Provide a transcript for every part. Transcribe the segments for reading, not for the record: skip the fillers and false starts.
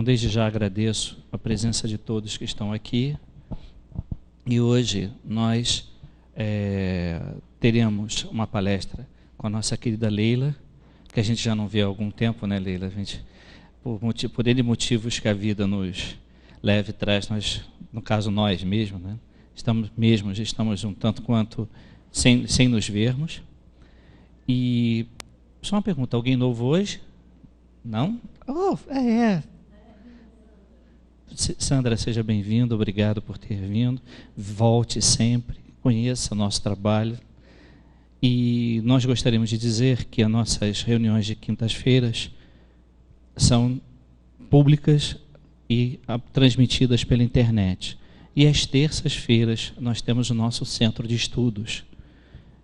Então, desde já agradeço a presença de todos que estão aqui. E hoje nós teremos uma palestra com a nossa querida Leila, que a gente já não vê há algum tempo, né, Leila? A gente, por N motivos que a vida nos leva e traz, nós, no caso nós mesmos, né, estamos um tanto quanto sem nos vermos. E só uma pergunta, alguém novo hoje? Não? Oh, Sandra, seja bem-vinda, obrigado por ter vindo. Volte sempre, conheça o nosso trabalho. E nós gostaríamos de dizer que as nossas reuniões de quintas-feiras são públicas e transmitidas pela internet. E às terças-feiras nós temos o nosso centro de estudos,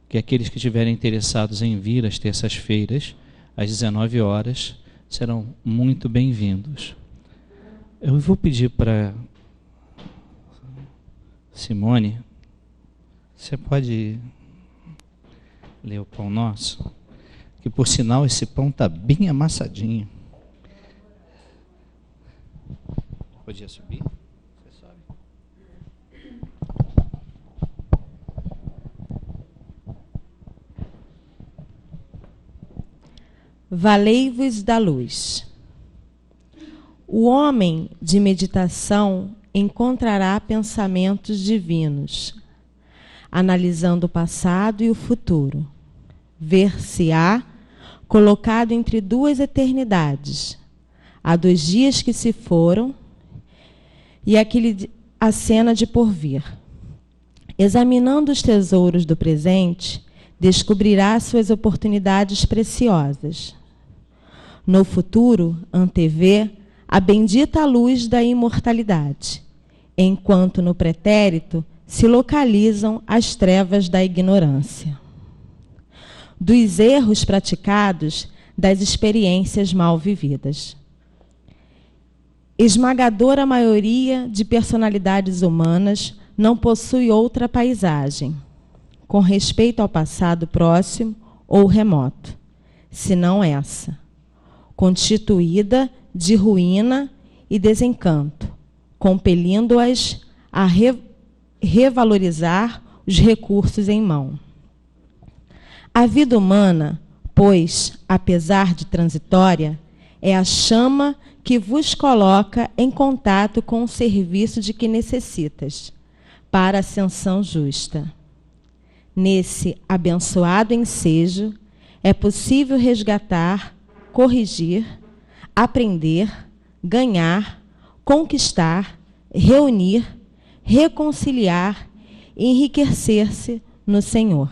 que aqueles que estiverem interessados em vir às terças-feiras, às 19 horas, serão muito bem-vindos. Eu vou pedir para Simone, você pode ler o Pão Nosso? Que, por sinal, esse pão está bem amassadinho. Podia subir? Você sobe. Valei-vos da luz. O homem de meditação encontrará pensamentos divinos, analisando o passado e o futuro. Ver-se-á colocado entre duas eternidades, a dos dias que se foram e a cena de porvir. Examinando os tesouros do presente, descobrirá suas oportunidades preciosas. No futuro, antevê a bendita luz da imortalidade, enquanto no pretérito se localizam as trevas da ignorância. Dos erros praticados, das experiências mal vividas. Esmagadora maioria de personalidades humanas não possui outra paisagem, com respeito ao passado próximo ou remoto, senão essa, constituída de ruína e desencanto, compelindo-as a revalorizar os recursos em mão. A vida humana, pois, apesar de transitória, é a chama que vos coloca em contato com o serviço de que necessitas, para a ascensão justa. Nesse abençoado ensejo, é possível resgatar, corrigir, aprender, ganhar, conquistar, reunir, reconciliar e enriquecer-se no Senhor.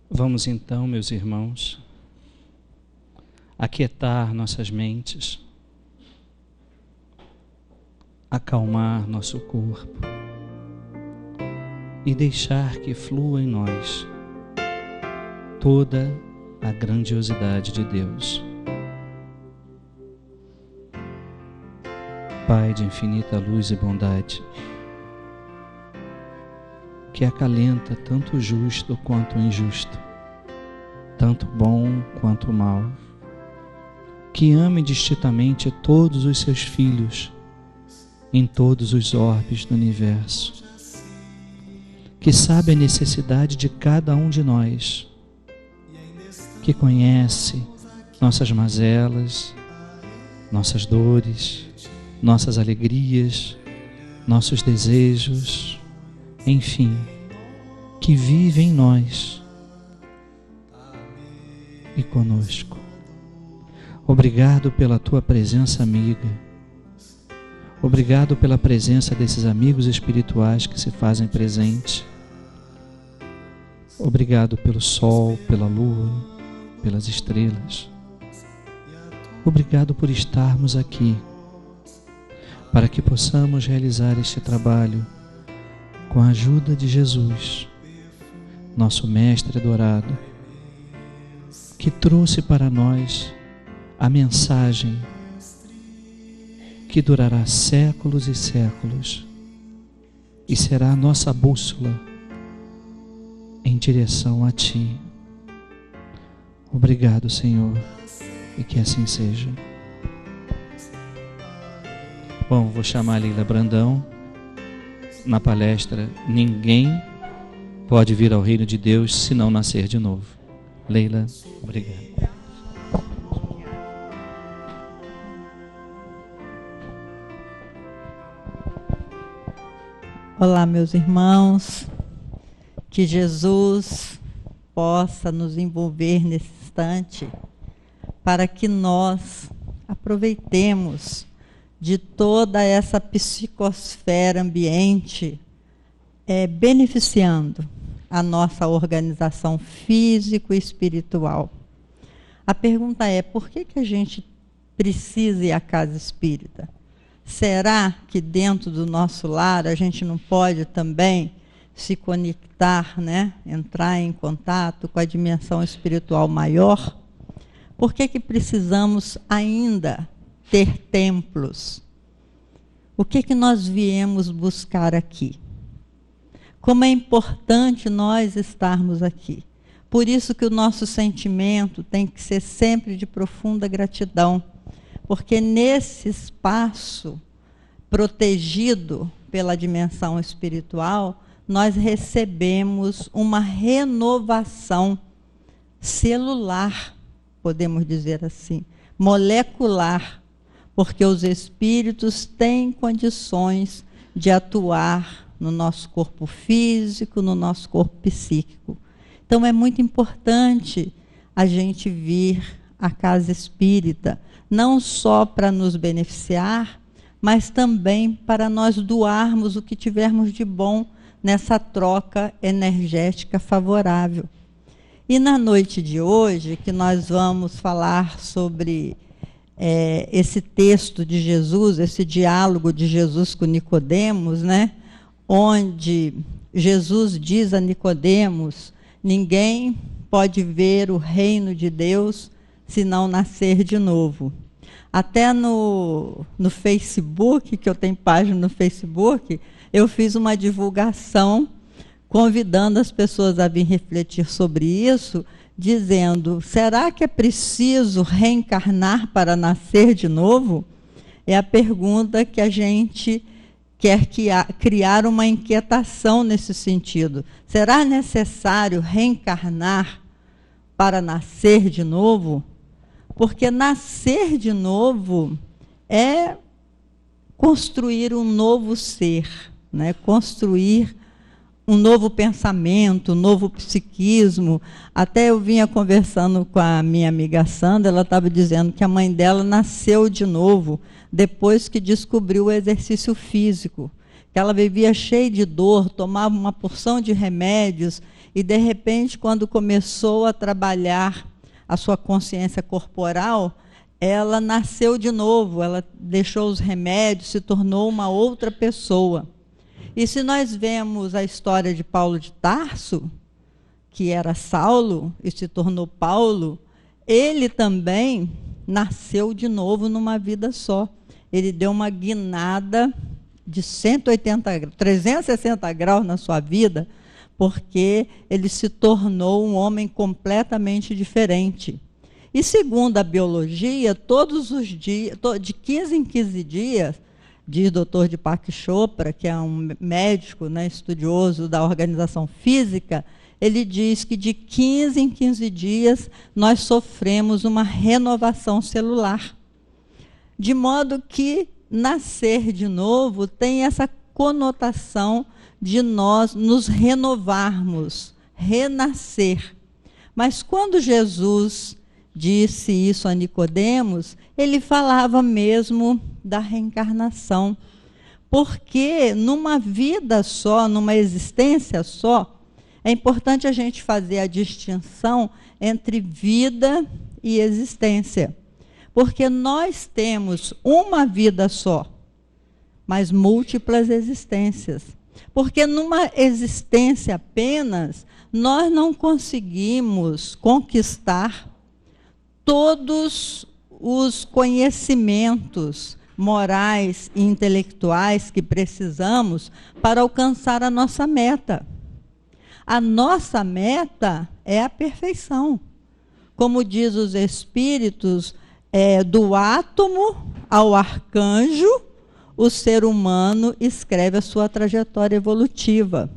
Vamos então, meus irmãos, aquietar nossas mentes, acalmar nosso corpo e deixar que flua em nós toda a grandiosidade de Deus. Pai de infinita luz e bondade, que acalenta tanto o justo quanto o injusto, tanto o bom quanto o mal, que ame distintamente todos os seus filhos em todos os orbes do universo, que sabe a necessidade de cada um de nós, que conhece nossas mazelas, nossas dores, nossas alegrias, nossos desejos, enfim, que vive em nós e conosco. Obrigado pela tua presença amiga. Obrigado pela presença desses amigos espirituais que se fazem presente. Obrigado pelo sol, pela lua, pelas estrelas. Obrigado por estarmos aqui, para que possamos realizar este trabalho com a ajuda de Jesus, nosso Mestre adorado, que trouxe para nós a mensagem que durará séculos e séculos e será a nossa bússola em direção a Ti. Obrigado, Senhor, e que assim seja. Bom, vou chamar a Leila Brandão na palestra Ninguém Pode Vir ao Reino de Deus se não nascer de novo. Leila, obrigado. Olá, meus irmãos, que Jesus possa nos envolver nesse instante para que nós aproveitemos de toda essa psicosfera ambiente, beneficiando a nossa organização físico e espiritual. A pergunta é, por que a gente precisa ir à casa espírita? Será que dentro do nosso lar a gente não pode também se conectar, né? Entrar em contato com a dimensão espiritual maior? Por que precisamos ainda ter templos? O que nós viemos buscar aqui? Como é importante nós estarmos aqui. Por isso que o nosso sentimento tem que ser sempre de profunda gratidão. Porque nesse espaço protegido pela dimensão espiritual, nós recebemos uma renovação celular, podemos dizer assim, molecular, porque os espíritos têm condições de atuar no nosso corpo físico, no nosso corpo psíquico. Então é muito importante a gente vir à casa espírita, não só para nos beneficiar, mas também para nós doarmos o que tivermos de bom nessa troca energética favorável. E na noite de hoje, que nós vamos falar sobre esse texto de Jesus, esse diálogo de Jesus com Nicodemos, né? Onde Jesus diz a Nicodemos, ninguém pode ver o reino de Deus se não nascer de novo. Até no Facebook, que eu tenho página no Facebook, eu fiz uma divulgação convidando as pessoas a vir refletir sobre isso, dizendo, será que é preciso reencarnar para nascer de novo? É a pergunta que a gente quer criar uma inquietação nesse sentido. Será necessário reencarnar para nascer de novo? Porque nascer de novo é construir um novo ser, né? Construir um novo pensamento, um novo psiquismo. Até eu vinha conversando com a minha amiga Sandra, ela estava dizendo que a mãe dela nasceu de novo depois que descobriu o exercício físico, que ela vivia cheia de dor, tomava uma porção de remédios e, de repente, quando começou a trabalhar a sua consciência corporal, ela nasceu de novo, ela deixou os remédios, se tornou uma outra pessoa. E se nós vemos a história de Paulo de Tarso, que era Saulo e se tornou Paulo, ele também nasceu de novo numa vida só. Ele deu uma guinada de 360 graus na sua vida, porque ele se tornou um homem completamente diferente. E segundo a biologia, todos os dias, de 15 em 15 dias, diz o Dr. Deepak Chopra, que é um médico, né, estudioso da organização física, ele diz que de 15 em 15 dias nós sofremos uma renovação celular. De modo que nascer de novo tem essa conotação de nós nos renovarmos, renascer. Mas quando Jesus disse isso a Nicodemos, ele falava mesmo da reencarnação. Porque numa vida só, numa existência só, é importante a gente fazer a distinção entre vida e existência. Porque nós temos uma vida só, mas múltiplas existências. Porque numa existência apenas, nós não conseguimos conquistar todos os conhecimentos morais e intelectuais que precisamos para alcançar a nossa meta. A nossa meta é a perfeição. Como diz os Espíritos, do átomo ao arcanjo, o ser humano escreve a sua trajetória evolutiva.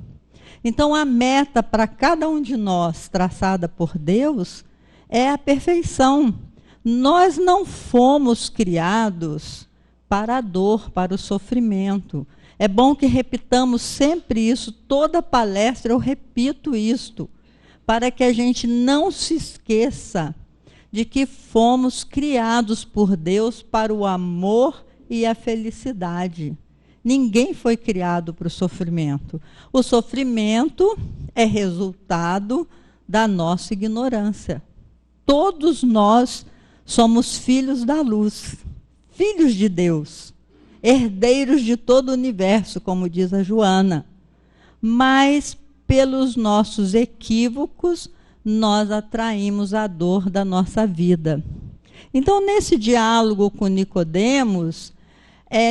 Então, a meta para cada um de nós, traçada por Deus, é a perfeição. Nós não fomos criados para a dor, para o sofrimento. É bom que repitamos sempre isso, toda palestra eu repito isto, para que a gente não se esqueça de que fomos criados por Deus para o amor e a felicidade. Ninguém foi criado para o sofrimento. O sofrimento é resultado da nossa ignorância. Todos nós somos filhos da luz, filhos de Deus, herdeiros de todo o universo, como diz a Joana. Mas, pelos nossos equívocos, nós atraímos a dor da nossa vida. Então, nesse diálogo com Nicodemos,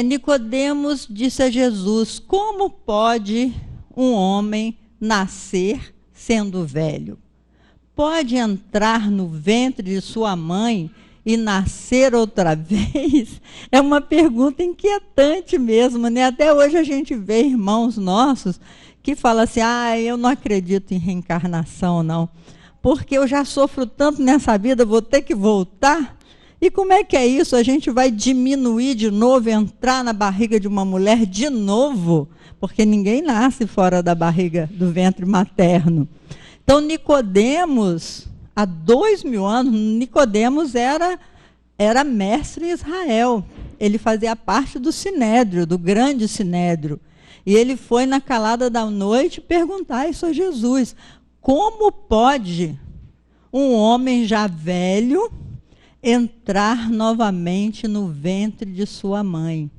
Nicodemos disse a Jesus: como pode um homem nascer sendo velho? Pode entrar no ventre de sua mãe e nascer outra vez? É uma pergunta inquietante mesmo, né? Até hoje a gente vê irmãos nossos que falam assim: eu não acredito em reencarnação, não, porque eu já sofro tanto nessa vida, vou ter que voltar? E como é que é isso? A gente vai diminuir de novo, entrar na barriga de uma mulher de novo? Porque ninguém nasce fora da barriga do ventre materno. Então, Nicodemos, há 2000 anos, Nicodemos era mestre em Israel. Ele fazia parte do Sinédrio, do grande Sinédrio. E ele foi na calada da noite perguntar isso a Jesus: como pode um homem já velho entrar novamente no ventre de sua mãe?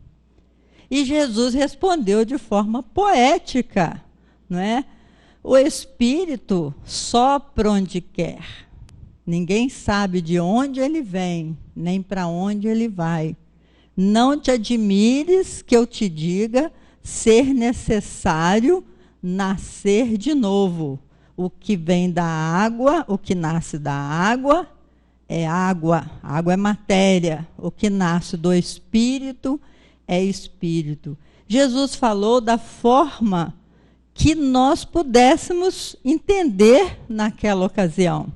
E Jesus respondeu de forma poética, não é? O Espírito sopra onde quer. Ninguém sabe de onde ele vem, nem para onde ele vai. Não te admires que eu te diga ser necessário nascer de novo. O que vem da água, o que nasce da água é água. A água é matéria. O que nasce do Espírito é Espírito. Jesus falou da forma que nós pudéssemos entender naquela ocasião.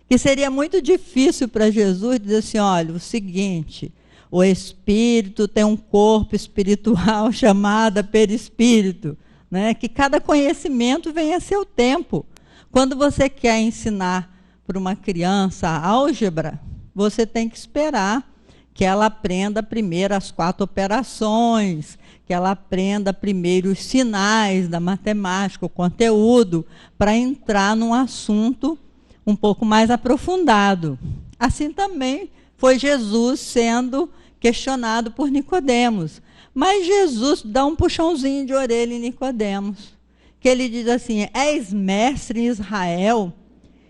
Que seria muito difícil para Jesus dizer assim: olha, o seguinte, o Espírito tem um corpo espiritual chamado perispírito, né? Que cada conhecimento vem a seu tempo. Quando você quer ensinar para uma criança álgebra, você tem que esperar que ela aprenda primeiro as 4 operações, que ela aprenda primeiro os sinais da matemática, o conteúdo, para entrar num assunto um pouco mais aprofundado. Assim também foi Jesus sendo questionado por Nicodemos. Mas Jesus dá um puxãozinho de orelha em Nicodemos, que ele diz assim: és mestre em Israel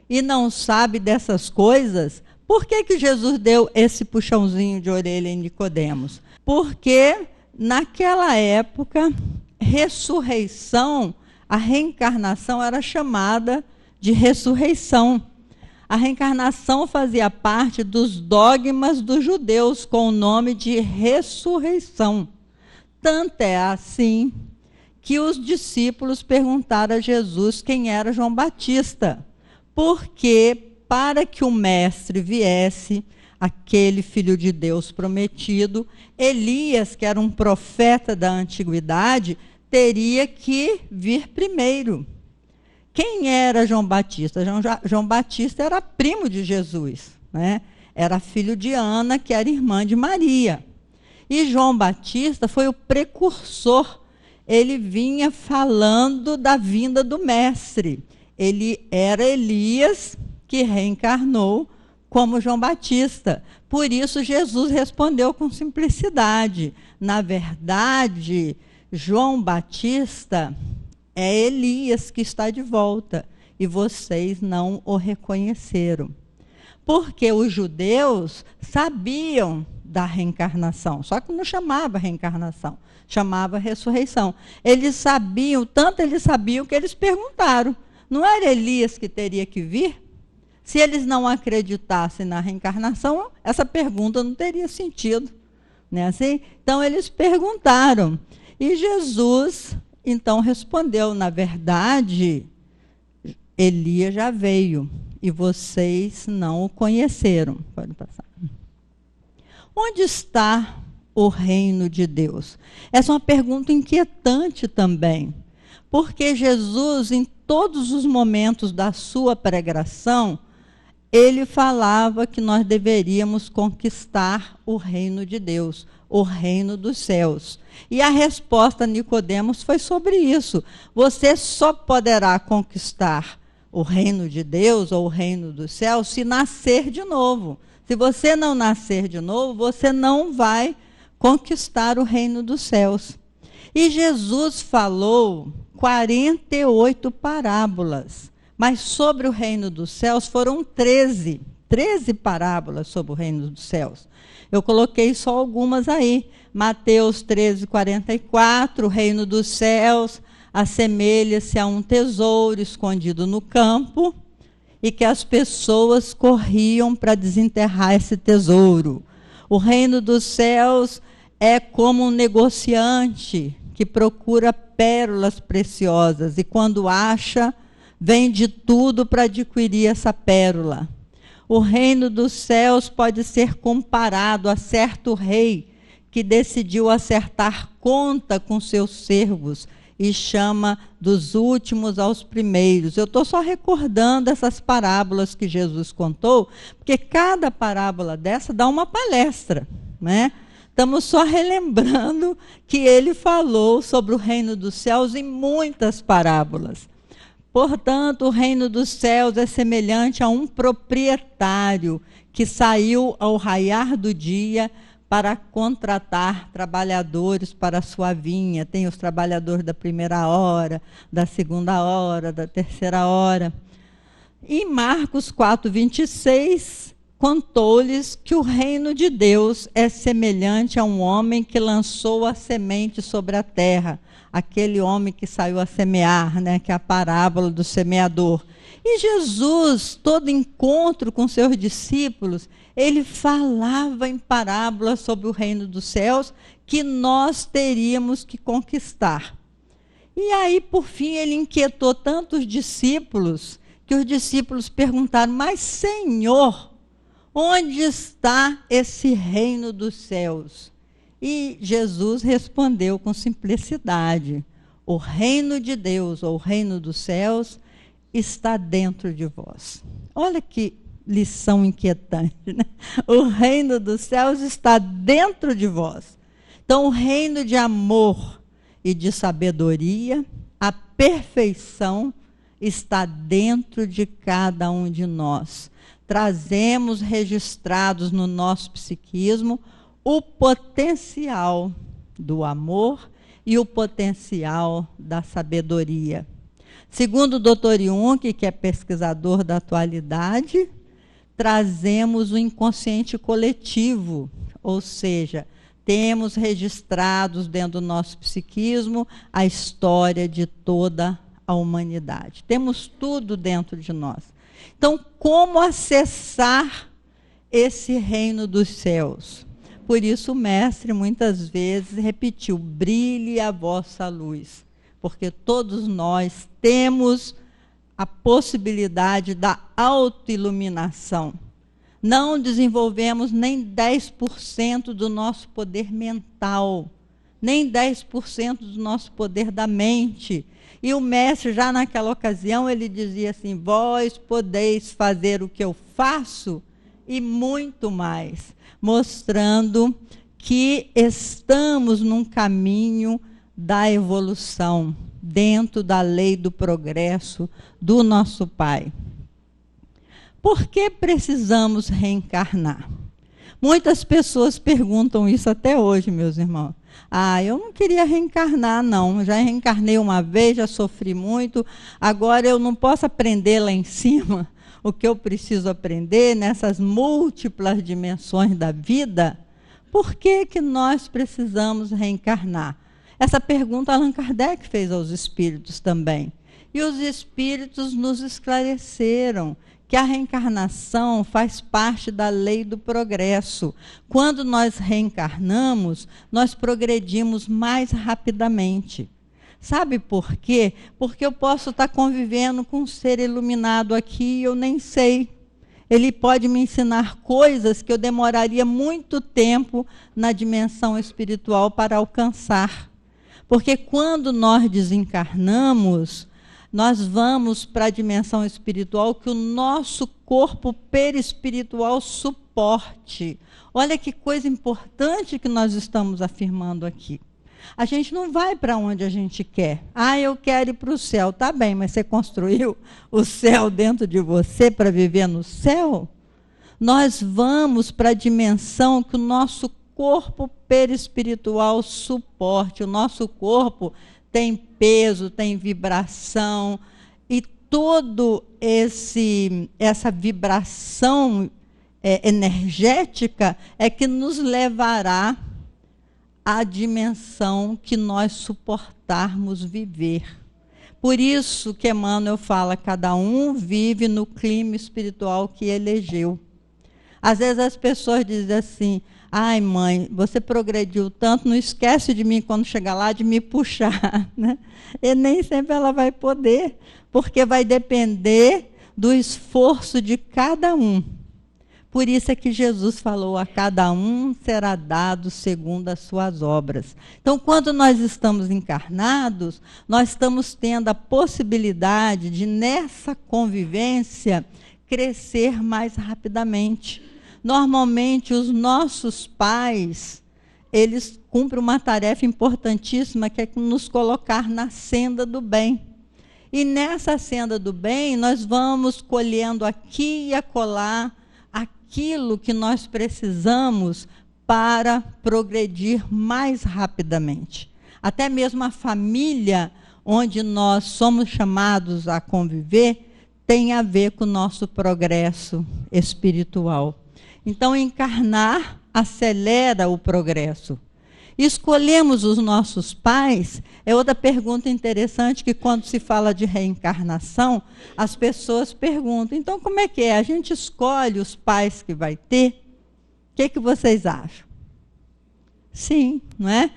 e não sabe dessas coisas? Por que Jesus deu esse puxãozinho de orelha em Nicodemos? Porque naquela época, ressurreição, a reencarnação era chamada de ressurreição. A reencarnação fazia parte dos dogmas dos judeus com o nome de ressurreição. Tanto é assim que os discípulos perguntaram a Jesus quem era João Batista, porque para que o mestre viesse, aquele filho de Deus prometido, Elias, que era um profeta da antiguidade, teria que vir primeiro. Quem era João Batista? João Batista era primo de Jesus, né? Era filho de Ana, que era irmã de Maria. E João Batista foi o precursor. Ele vinha falando da vinda do mestre. Ele era Elias, que reencarnou como João Batista. Por isso, Jesus respondeu com simplicidade: na verdade, João Batista é Elias que está de volta, e vocês não o reconheceram. Porque os judeus sabiam da reencarnação, só que não chamava reencarnação, chamava ressurreição. Eles sabiam, tanto eles sabiam que eles perguntaram, não era Elias que teria que vir? Se eles não acreditassem na reencarnação, essa pergunta não teria sentido. Não é assim? Então, eles perguntaram. E Jesus, então, respondeu, na verdade, Elias já veio e vocês não o conheceram. Pode passar. Onde está o reino de Deus? Essa é uma pergunta inquietante também, porque Jesus, em todos os momentos da sua pregação, ele falava que nós deveríamos conquistar o reino de Deus, o reino dos céus. E a resposta a Nicodemos foi sobre isso. Você só poderá conquistar o reino de Deus ou o reino dos céus se nascer de novo. Se você não nascer de novo, você não vai conquistar o reino dos céus. E Jesus falou 48 parábolas. Mas sobre o reino dos céus foram 13 parábolas sobre o reino dos céus. Eu coloquei só algumas aí. Mateus 13:44, o reino dos céus assemelha-se a um tesouro escondido no campo e que as pessoas corriam para desenterrar esse tesouro. O reino dos céus é como um negociante que procura pérolas preciosas e quando acha, vende tudo para adquirir essa pérola. O reino dos céus pode ser comparado a certo rei que decidiu acertar conta com seus servos e chama dos últimos aos primeiros. Eu estou só recordando essas parábolas que Jesus contou, porque cada parábola dessa dá uma palestra, né? Estamos só relembrando que ele falou sobre o reino dos céus em muitas parábolas. Portanto, o reino dos céus é semelhante a um proprietário que saiu ao raiar do dia para contratar trabalhadores para a sua vinha. Tem os trabalhadores da primeira hora, da segunda hora, da terceira hora. Em Marcos 4:26, contou-lhes que o reino de Deus é semelhante a um homem que lançou a semente sobre a terra. Aquele homem que saiu a semear, né, que é a parábola do semeador. E Jesus, todo encontro com seus discípulos, ele falava em parábolas sobre o reino dos céus que nós teríamos que conquistar. E aí, por fim, ele inquietou tanto os discípulos, que os discípulos perguntaram, mas Senhor, onde está esse reino dos céus? E Jesus respondeu com simplicidade, o reino de Deus, ou o reino dos céus, está dentro de vós. Olha que lição inquietante, né? O reino dos céus está dentro de vós. Então, o reino de amor e de sabedoria, a perfeição está dentro de cada um de nós. Trazemos registrados no nosso psiquismo o potencial do amor e o potencial da sabedoria. Segundo o Dr. Jung, que é pesquisador da atualidade, trazemos o inconsciente coletivo, ou seja, temos registrados dentro do nosso psiquismo a história de toda a humanidade. Temos tudo dentro de nós. Então, como acessar esse reino dos céus? Por isso o mestre muitas vezes repetiu, brilhe a vossa luz, porque todos nós temos a possibilidade da autoiluminação. Não desenvolvemos nem 10% do nosso poder mental, nem 10% do nosso poder da mente. E o mestre, já naquela ocasião, ele dizia assim, vós podeis fazer o que eu faço e muito mais, mostrando que estamos num caminho da evolução, dentro da lei do progresso do nosso Pai. Por que precisamos reencarnar? Muitas pessoas perguntam isso até hoje, meus irmãos. Ah, eu não queria reencarnar, não. Já reencarnei uma vez, já sofri muito. Agora eu não posso aprender lá em cima o que eu preciso aprender nessas múltiplas dimensões da vida. Por que que nós precisamos reencarnar? Essa pergunta Allan Kardec fez aos espíritos também. E os espíritos nos esclareceram que a reencarnação faz parte da lei do progresso. Quando nós reencarnamos, nós progredimos mais rapidamente. Sabe por quê? Porque eu posso estar convivendo com um ser iluminado aqui e eu nem sei. Ele pode me ensinar coisas que eu demoraria muito tempo na dimensão espiritual para alcançar. Porque quando nós desencarnamos, nós vamos para a dimensão espiritual que o nosso corpo perispiritual suporte. Olha que coisa importante que nós estamos afirmando aqui. A gente não vai para onde a gente quer. Ah, eu quero ir para o céu. Tá bem, mas você construiu o céu dentro de você para viver no céu? Nós vamos para a dimensão que o nosso corpo perispiritual suporte. O nosso corpo tem peso, tem vibração, e toda essa vibração energética é que nos levará à dimensão que nós suportarmos viver. Por isso que Emmanuel fala, cada um vive no clima espiritual que elegeu. Às vezes as pessoas dizem assim, ai mãe, você progrediu tanto, não esquece de mim quando chegar lá, de me puxar. Né? E nem sempre ela vai poder, porque vai depender do esforço de cada um. Por isso é que Jesus falou, a cada um será dado segundo as suas obras. Então, quando nós estamos encarnados, nós estamos tendo a possibilidade de, nessa convivência, crescer mais rapidamente. Normalmente, os nossos pais, eles cumprem uma tarefa importantíssima, que é nos colocar na senda do bem. E nessa senda do bem, nós vamos colhendo aqui e acolá aquilo que nós precisamos para progredir mais rapidamente. Até mesmo a família onde nós somos chamados a conviver tem a ver com o nosso progresso espiritual. Então, encarnar acelera o progresso. Escolhemos os nossos pais, é outra pergunta interessante, que quando se fala de reencarnação, as pessoas perguntam, então como é que é? A gente escolhe os pais que vai ter? O que vocês acham? Sim, não é?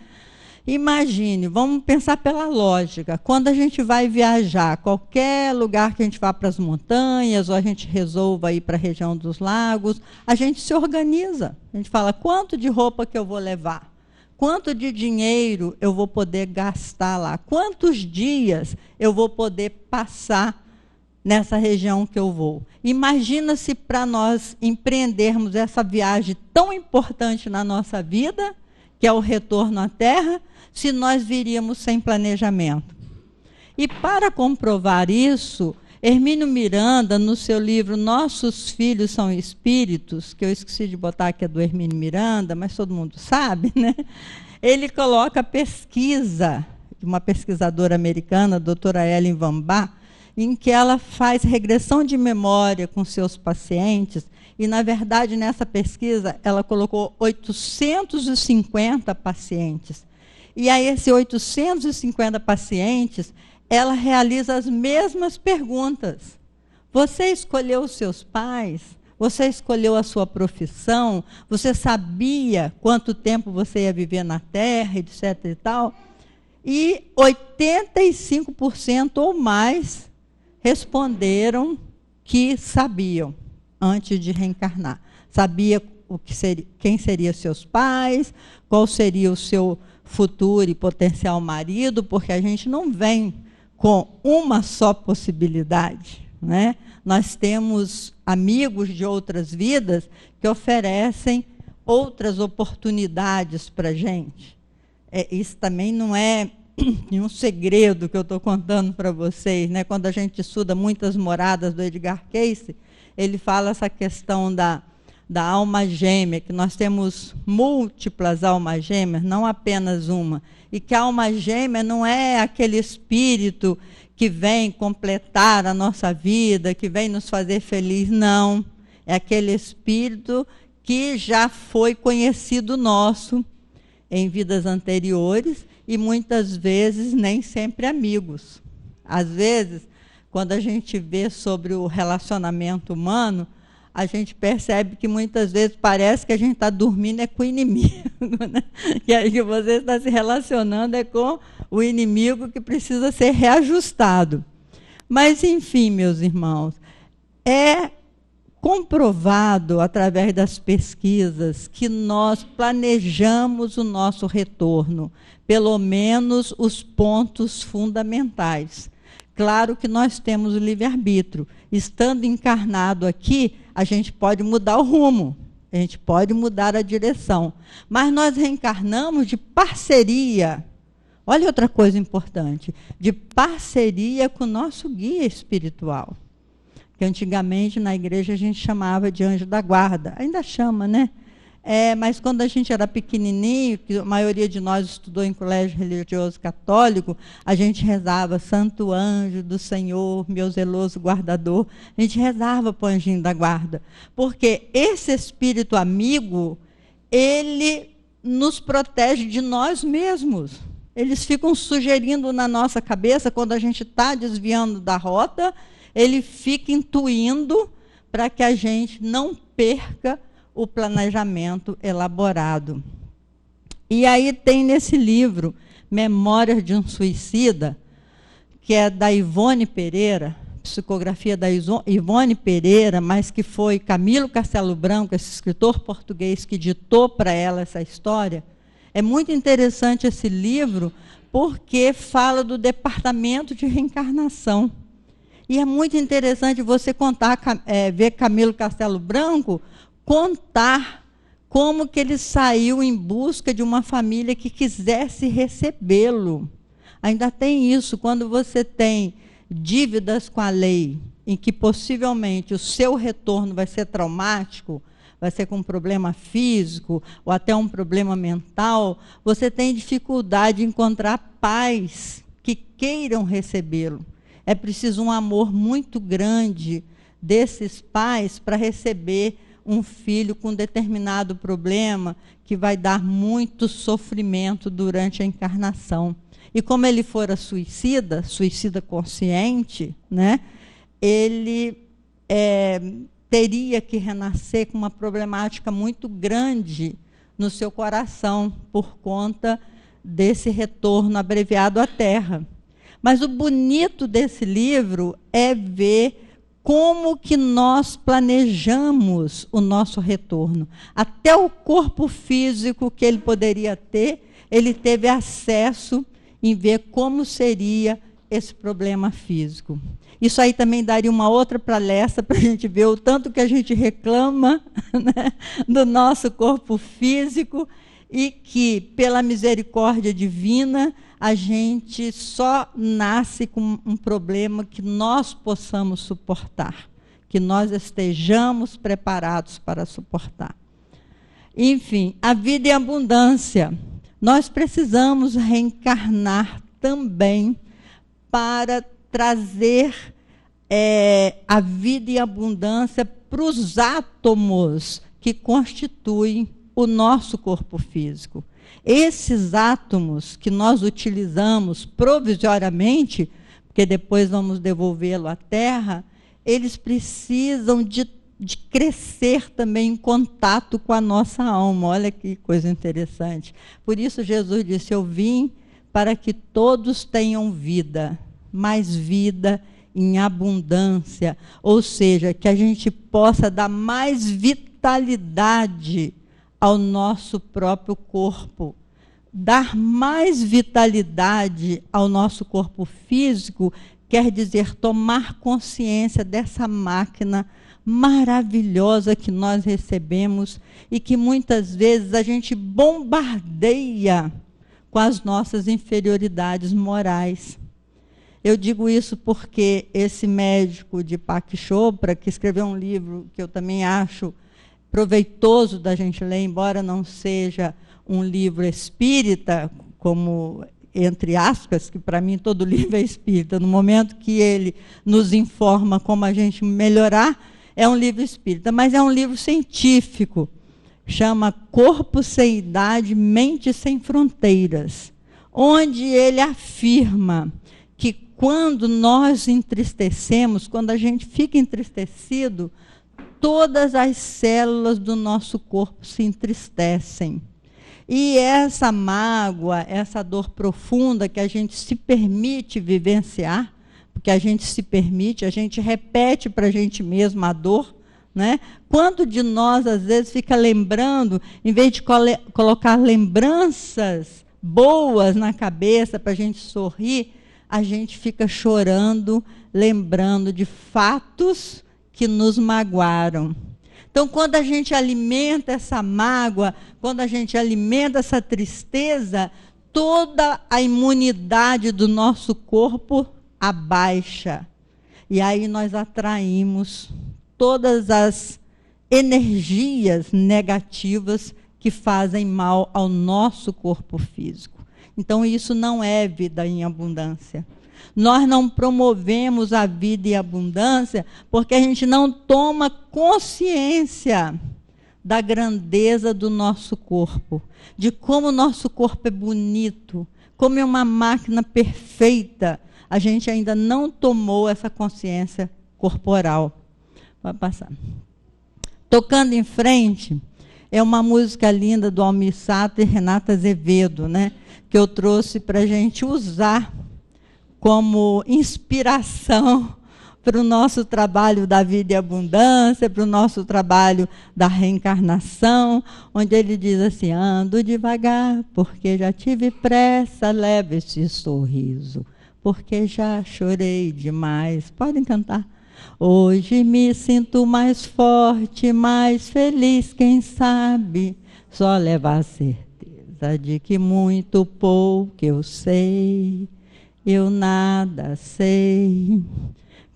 Imagine, vamos pensar pela lógica, quando a gente vai viajar, qualquer lugar que a gente vá para as montanhas, ou a gente resolva ir para a região dos lagos, a gente se organiza. A gente fala, quanto de roupa que eu vou levar? Quanto de dinheiro eu vou poder gastar lá? Quantos dias eu vou poder passar nessa região que eu vou? Imagina se para nós empreendermos essa viagem tão importante na nossa vida, que é o retorno à Terra, se nós viríamos sem planejamento. E para comprovar isso, Hermínio Miranda, no seu livro Nossos Filhos São Espíritos, que eu esqueci de botar aqui, é do Hermínio Miranda, mas todo mundo sabe, né? Ele coloca a pesquisa de uma pesquisadora americana, a doutora Ellen Van Ba, em que ela faz regressão de memória com seus pacientes, e, na verdade, nessa pesquisa, ela colocou 850 pacientes. E a esses 850 pacientes, ela realiza as mesmas perguntas. Você escolheu os seus pais? Você escolheu a sua profissão? Você sabia quanto tempo você ia viver na Terra, etc. e tal? E 85% ou mais responderam que sabiam antes de reencarnar. Sabia quem seriam seus pais, qual seria o seu futuro e potencial marido, porque a gente não vem com uma só possibilidade, né? Nós temos amigos de outras vidas que oferecem outras oportunidades para a gente. Isso também não é nenhum segredo que eu estou contando para vocês, né? Quando a gente estuda Muitas Moradas, do Edgar Cayce, ele fala essa questão da alma gêmea, que nós temos múltiplas almas gêmeas, não apenas uma, e que a alma gêmea não é aquele espírito que vem completar a nossa vida, que vem nos fazer feliz, não. É aquele espírito que já foi conhecido nosso em vidas anteriores e muitas vezes nem sempre amigos. Às vezes, quando a gente vê sobre o relacionamento humano, a gente percebe que muitas vezes parece que a gente está dormindo com o inimigo, né? Que aí que você está se relacionando é com o inimigo que precisa ser reajustado. Mas, enfim, meus irmãos, é comprovado através das pesquisas que nós planejamos o nosso retorno, pelo menos os pontos fundamentais. Claro que nós temos o livre-arbítrio. Estando encarnado aqui, a gente pode mudar o rumo, a gente pode mudar a direção. Mas nós reencarnamos de parceria. Olha outra coisa importante, de parceria com o nosso guia espiritual. Que antigamente na igreja a gente chamava de anjo da guarda. Ainda chama, né? Mas quando a gente era pequenininho, que a maioria de nós estudou em colégio religioso católico, a gente rezava, Santo Anjo do Senhor, meu zeloso guardador. A gente rezava para o anjinho da guarda. Porque esse espírito amigo, ele nos protege de nós mesmos. Eles ficam sugerindo na nossa cabeça, quando a gente está desviando da rota, ele fica intuindo para que a gente não perca o planejamento elaborado. E aí tem nesse livro, Memórias de um Suicida, que é da Ivone Pereira, psicografia da Ivone Pereira, mas que foi Camilo Castelo Branco, esse escritor português que ditou para ela essa história. É muito interessante esse livro, porque fala do departamento de reencarnação. E é muito interessante você ver Camilo Castelo Branco contar como que ele saiu em busca de uma família que quisesse recebê-lo. Ainda tem isso, quando você tem dívidas com a lei, em que possivelmente o seu retorno vai ser traumático, vai ser com um problema físico ou até um problema mental, você tem dificuldade de encontrar pais que queiram recebê-lo. É preciso um amor muito grande desses pais para receber um filho com determinado problema que vai dar muito sofrimento durante a encarnação. E como ele fora suicida consciente, né, ele teria que renascer com uma problemática muito grande no seu coração, por conta desse retorno abreviado à Terra. Mas o bonito desse livro é ver como que nós planejamos o nosso retorno. Até o corpo físico que ele poderia ter, ele teve acesso em ver como seria esse problema físico. Isso aí também daria uma outra palestra para a gente ver o tanto que a gente reclama, né, do nosso corpo físico, e que, pela misericórdia divina, a gente só nasce com um problema que nós possamos suportar, que nós estejamos preparados para suportar. Enfim, a vida em abundância. Nós precisamos reencarnar também para trazer a vida em abundância para os átomos que constituem o nosso corpo físico. Esses átomos que nós utilizamos provisoriamente, porque depois vamos devolvê-lo à Terra, eles precisam de crescer também em contato com a nossa alma. Olha que coisa interessante. Por isso Jesus disse, eu vim para que todos tenham vida, mas vida em abundância. Ou seja, que a gente possa dar mais vitalidade ao nosso próprio corpo. Dar mais vitalidade ao nosso corpo físico quer dizer tomar consciência dessa máquina maravilhosa que nós recebemos e que muitas vezes a gente bombardeia com as nossas inferioridades morais. Eu digo isso porque esse médico de Deepak Chopra, que escreveu um livro que eu também acho proveitoso da gente ler, embora não seja um livro espírita, como, entre aspas, que para mim todo livro é espírita, no momento que ele nos informa como a gente melhorar, é um livro espírita, mas é um livro científico, chama Corpo Sem Idade, Mente Sem Fronteiras, onde ele afirma que quando nós entristecemos, quando a gente fica entristecido, todas as células do nosso corpo se entristecem. E essa mágoa, essa dor profunda que a gente se permite vivenciar, porque a gente se permite, a gente repete para a gente mesmo a dor, né? Quanto de nós, às vezes, fica lembrando, em vez de colocar lembranças boas na cabeça para a gente sorrir, a gente fica chorando, lembrando de fatos que nos magoaram. Então, quando a gente alimenta essa mágoa, quando a gente alimenta essa tristeza, toda a imunidade do nosso corpo abaixa. E aí nós atraímos todas as energias negativas que fazem mal ao nosso corpo físico. Então, isso não é vida em abundância. Nós não promovemos a vida em abundância porque a gente não toma consciência da grandeza do nosso corpo, de como o nosso corpo é bonito, como é uma máquina perfeita. A gente ainda não tomou essa consciência corporal. Vai passar. Tocando em frente, é uma música linda do Almir Sater e Renata Azevedo, né, que eu trouxe para a gente usar como inspiração para o nosso trabalho da vida e abundância, para o nosso trabalho da reencarnação, onde ele diz assim: ando devagar, porque já tive pressa, leva esse sorriso, porque já chorei demais. Podem cantar. Hoje me sinto mais forte, mais feliz, quem sabe, só leva a certeza de que muito pouco eu sei. Eu nada sei,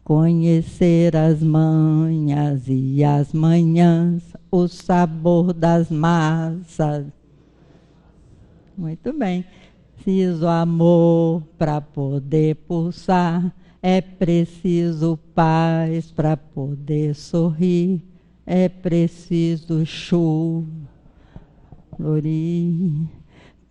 conhecer as manhas e as manhãs, o sabor das massas. Muito bem. Preciso amor para poder pulsar, é preciso paz para poder sorrir, é preciso chuva, florir.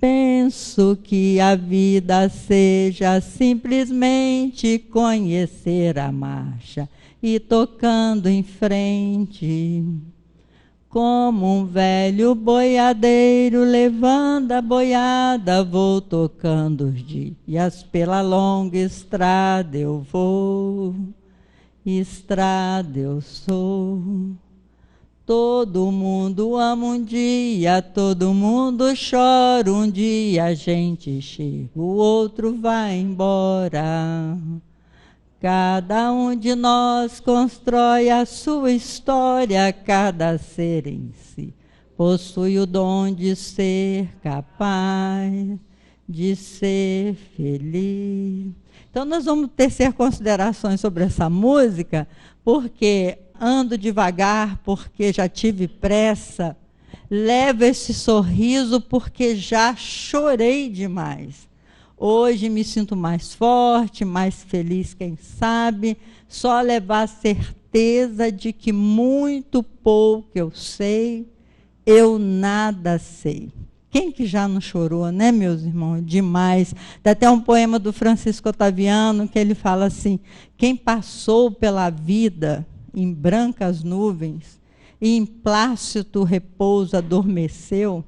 Penso que a vida seja simplesmente conhecer a marcha e tocando em frente. Como um velho boiadeiro levando a boiada, vou tocando os dias, pela longa estrada eu vou, estrada eu sou. Todo mundo ama um dia, todo mundo chora, um dia a gente chega, o outro vai embora. Cada um de nós constrói a sua história, cada ser em si possui o dom de ser capaz, de ser feliz. Então nós vamos tecer considerações sobre essa música, porque ando devagar porque já tive pressa, levo esse sorriso porque já chorei demais. Hoje me sinto mais forte, mais feliz, quem sabe, só levar a certeza de que muito pouco eu sei, eu nada sei. Quem que já não chorou, né, meus irmãos? Demais. Tem até um poema do Francisco Otaviano que ele fala assim: quem passou pela vida em brancas nuvens e em plácido repouso adormeceu,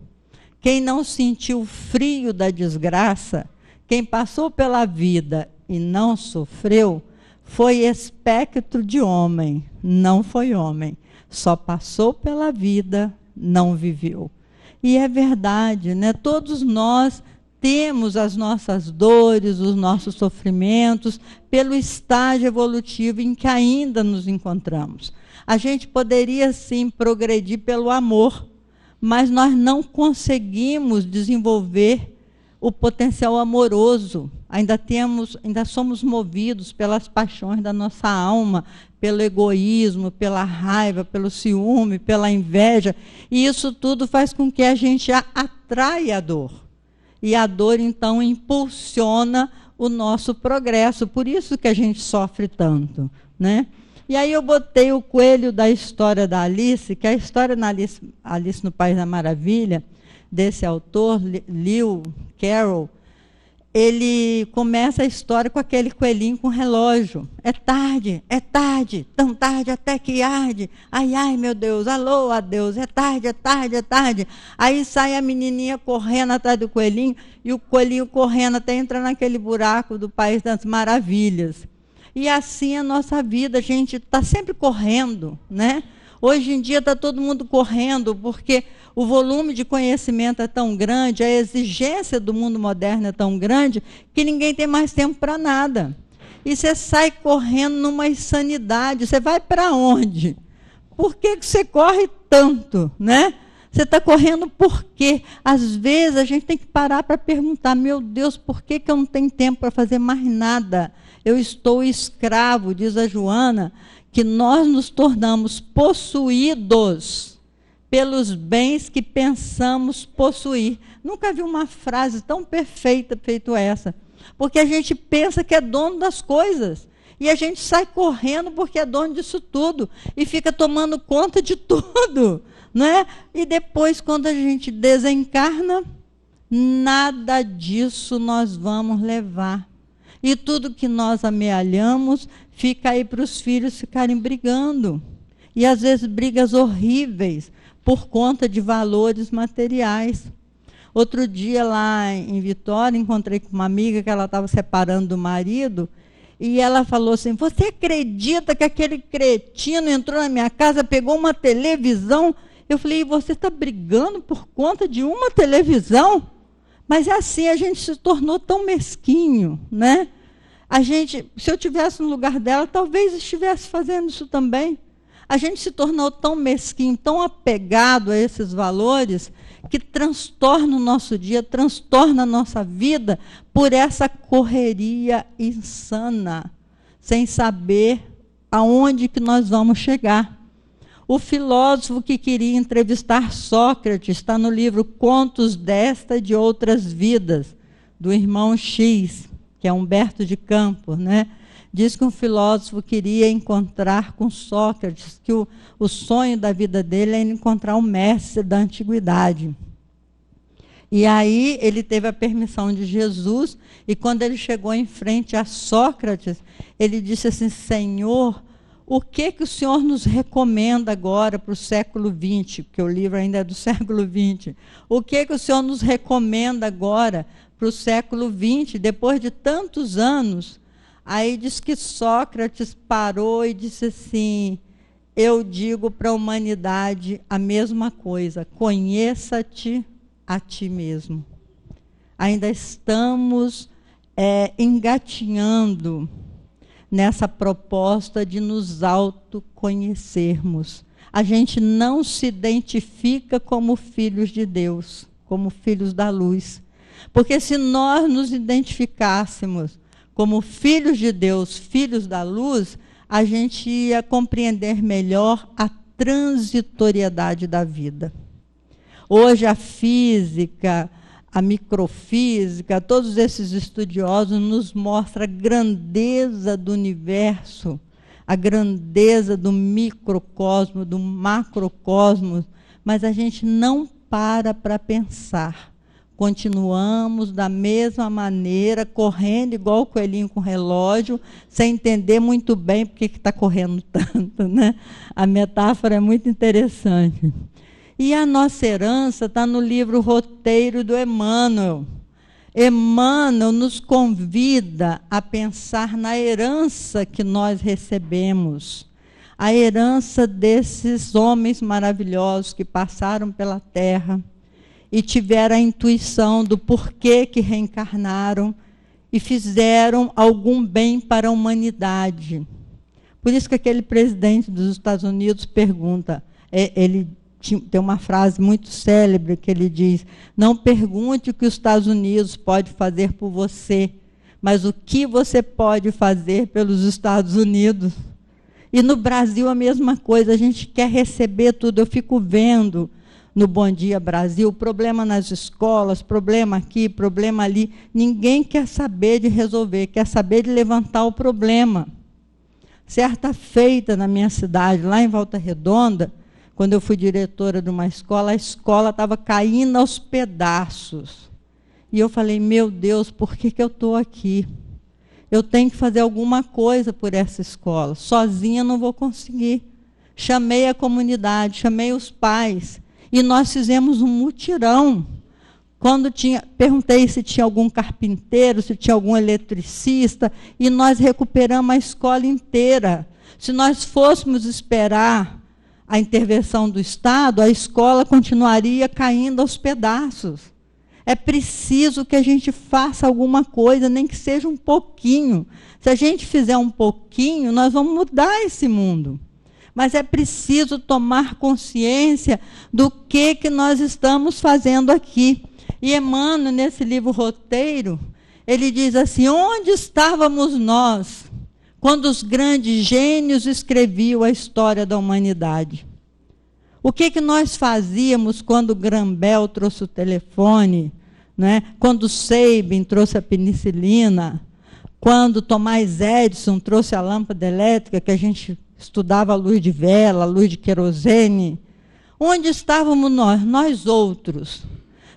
quem não sentiu o frio da desgraça, quem passou pela vida e não sofreu, foi espectro de homem, não foi homem. Só passou pela vida, não viveu. E é verdade, né? Todos nós temos as nossas dores, os nossos sofrimentos, pelo estágio evolutivo em que ainda nos encontramos. A gente poderia, sim, progredir pelo amor, mas nós não conseguimos desenvolver o potencial amoroso. Ainda somos movidos pelas paixões da nossa alma, pelo egoísmo, pela raiva, pelo ciúme, pela inveja. E isso tudo faz com que a gente atraia a dor. E a dor, então, impulsiona o nosso progresso. Por isso que a gente sofre tanto, né? E aí eu botei o coelho da história da Alice, que é a história da Alice no País da Maravilha, desse autor, Lewis Carroll. Ele começa a história com aquele coelhinho com relógio. É tarde, tão tarde até que arde. Ai, ai, meu Deus, alô, adeus, é tarde, é tarde, é tarde. Aí sai a menininha correndo atrás do coelhinho, e o coelhinho correndo até entrar naquele buraco do País das Maravilhas. E assim é a nossa vida, a gente está sempre correndo, né? Hoje em dia está todo mundo correndo, porque o volume de conhecimento é tão grande, a exigência do mundo moderno é tão grande, que ninguém tem mais tempo para nada. E você sai correndo numa insanidade. Você vai para onde? Por que você corre tanto, né? Você está correndo por quê? Às vezes a gente tem que parar para perguntar, meu Deus, por que eu não tenho tempo para fazer mais nada? Eu estou escravo, diz a Joana, que nós nos tornamos possuídos pelos bens que pensamos possuir. Nunca vi uma frase tão perfeita feito essa. Porque a gente pensa que é dono das coisas. E a gente sai correndo porque é dono disso tudo. E fica tomando conta de tudo. Né? E depois, quando a gente desencarna, nada disso nós vamos levar. E tudo que nós amealhamos fica aí para os filhos ficarem brigando. E às vezes brigas horríveis por conta de valores materiais. Outro dia lá em Vitória, encontrei com uma amiga que ela estava separando do marido, e ela falou assim, você acredita que aquele cretino entrou na minha casa, pegou uma televisão? Eu falei, e você está brigando por conta de uma televisão? Mas é assim, a gente se tornou tão mesquinho, né? A gente, se eu estivesse no lugar dela, talvez estivesse fazendo isso também. A gente se tornou tão mesquinho, tão apegado a esses valores, que transtorna o nosso dia, transtorna a nossa vida por essa correria insana, sem saber aonde que nós vamos chegar. O filósofo que queria entrevistar Sócrates está no livro Contos desta e de Outras Vidas, do irmão X, que é Humberto de Campos, né? Diz que um filósofo queria encontrar com Sócrates, que o sonho da vida dele é encontrar o mestre da antiguidade. E aí ele teve a permissão de Jesus, e quando ele chegou em frente a Sócrates, ele disse assim, Senhor, o que o Senhor nos recomenda agora para o século XX? Porque o livro ainda é do século XX. O que o Senhor nos recomenda agora para o século XX, depois de tantos anos? Aí diz que Sócrates parou e disse assim, eu digo para a humanidade a mesma coisa, conheça-te a ti mesmo. Ainda estamos engatinhando nessa proposta de nos autoconhecermos. A gente não se identifica como filhos de Deus, como filhos da luz. Porque se nós nos identificássemos como filhos de Deus, filhos da luz, a gente ia compreender melhor a transitoriedade da vida. Hoje a física, a microfísica, todos esses estudiosos nos mostram a grandeza do universo, a grandeza do microcosmo, do macrocosmo, mas a gente não para pensar. Continuamos da mesma maneira, correndo igual o coelhinho com relógio, sem entender muito bem por que está correndo tanto, né? A metáfora é muito interessante. E a nossa herança está no livro Roteiro do Emmanuel. Emmanuel nos convida a pensar na herança que nós recebemos, a herança desses homens maravilhosos que passaram pela Terra e tiveram a intuição do porquê que reencarnaram e fizeram algum bem para a humanidade. Por isso que aquele presidente dos Estados Unidos pergunta, ele tem uma frase muito célebre que ele diz, não pergunte o que os Estados Unidos pode fazer por você, mas o que você pode fazer pelos Estados Unidos. E no Brasil a mesma coisa, a gente quer receber tudo. Eu fico vendo no Bom Dia Brasil, problema nas escolas, problema aqui, problema ali. Ninguém quer saber de resolver, quer saber de levantar o problema. Certa feita na minha cidade, lá em Volta Redonda, quando eu fui diretora de uma escola, a escola estava caindo aos pedaços. E eu falei, meu Deus, por que eu estou aqui? Eu tenho que fazer alguma coisa por essa escola. Sozinha não vou conseguir. Chamei a comunidade, chamei os pais. E nós fizemos um mutirão. Perguntei se tinha algum carpinteiro, se tinha algum eletricista, e nós recuperamos a escola inteira. Se nós fôssemos esperar a intervenção do Estado, a escola continuaria caindo aos pedaços. É preciso que a gente faça alguma coisa, nem que seja um pouquinho. Se a gente fizer um pouquinho, nós vamos mudar esse mundo. Mas é preciso tomar consciência do que nós estamos fazendo aqui. E Emmanuel, nesse livro Roteiro, ele diz assim, onde estávamos nós quando os grandes gênios escreviam a história da humanidade? O que nós fazíamos quando Graham Bell trouxe o telefone, né? Quando Sabin trouxe a penicilina, quando Thomas Edison trouxe a lâmpada elétrica, que a gente estudava a luz de vela, a luz de querosene? Onde estávamos nós outros?